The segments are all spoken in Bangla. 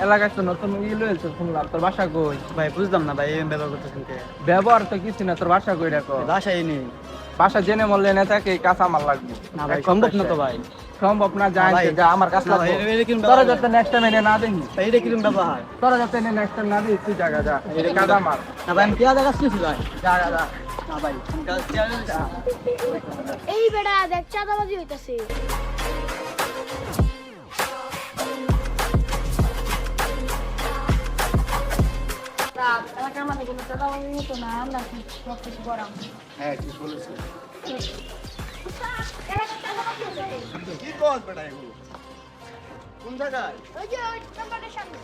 এলাকায় তো নতুন লয়েছে শুনলাম, তোর বাসা কই? ভাই বুঝলাম না ভাই, এরকম ব্যবহার করতেছেন কে? ব্যবহার তো কিছু না, তোর বাসা কই রাখো? বাসায় নেই। বাসা জেনে মরলে না থাকে কাঁচা মাল লাগবে। না ভাই, সম্ভব না তো ভাই। সম্ভব না, না ভাই। জানতে যা আমার কাছে না ভাই, লাগবে। এটা কিরম তোরা ব্যবহার? যাতে নেক্সট টাইম এনে না দেখি, ভাই, এটা কিরকম ব্যবহার? তোরা যাতে এনে নেক্সট টাইম না দিস, তুই জায়গা যা, এটা কাঁচা মাল। না ভাই, আমি পেঁয়াজ গাছ কিনছি ভাই। জায়গা যা। না ভাই, আমি পেঁয়াজ গাছ এই বেড়া দেখ চাঁদাবাজি হইতাছে। এলাকার মানে কোনো চাঁদাবাজি হতো না, আমরা সব কিছু করাম। হ্যাঁ ঠিক বলেছিস। এলাকার চাঁদাবাজি হইতাছে। কি কস বেটা এগুলো? কোন জায়গায়? ওই যে ওই নাম্বারটার সামনে।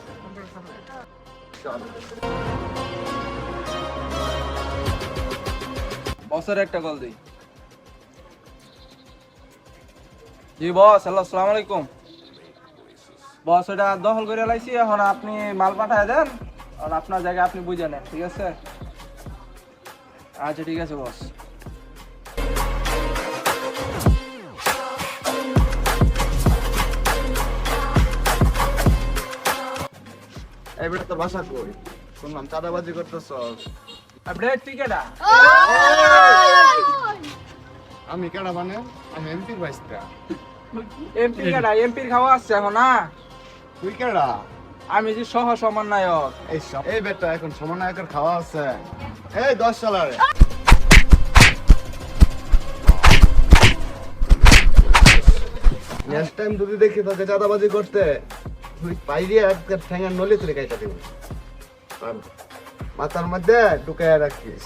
বসের একটা কল দিই। জি বস, হ্যালো, আসসালামু আলাইকুম। বস, ওটা দখল করে লাইছি, এখন আপনি মাল পাঠায় দেন, আর আপনার জায়গায় আপনি বুঝে নেন, ঠিক আছে? আচ্ছা ঠিক আছে বস। এই বেটা তোর বাসা কই? শুনলাম চাঁদাবাজি করতেছস। আপনি ঠিক এটা? আমি কেডা মানে? আমি এমপির ভাইসটা। এমপি কেডা? এমপির খাওয়া আসছে এখন না? তুই কেডা? আমি যে সহ সমন্বয়ক। এই বেটা এখন সমন্বয়কের খাওয়া আছে। এই 10 সালারে। নেক্সট টাইম যদি দেখি তোকে চাঁদাবাজি করতে, তুই পাইরে আজকে ঠ্যাঙ্গার নলি তুই কাইটা দিবি। আর মাথার মধ্যে ঢুকাইয়া রাখিস।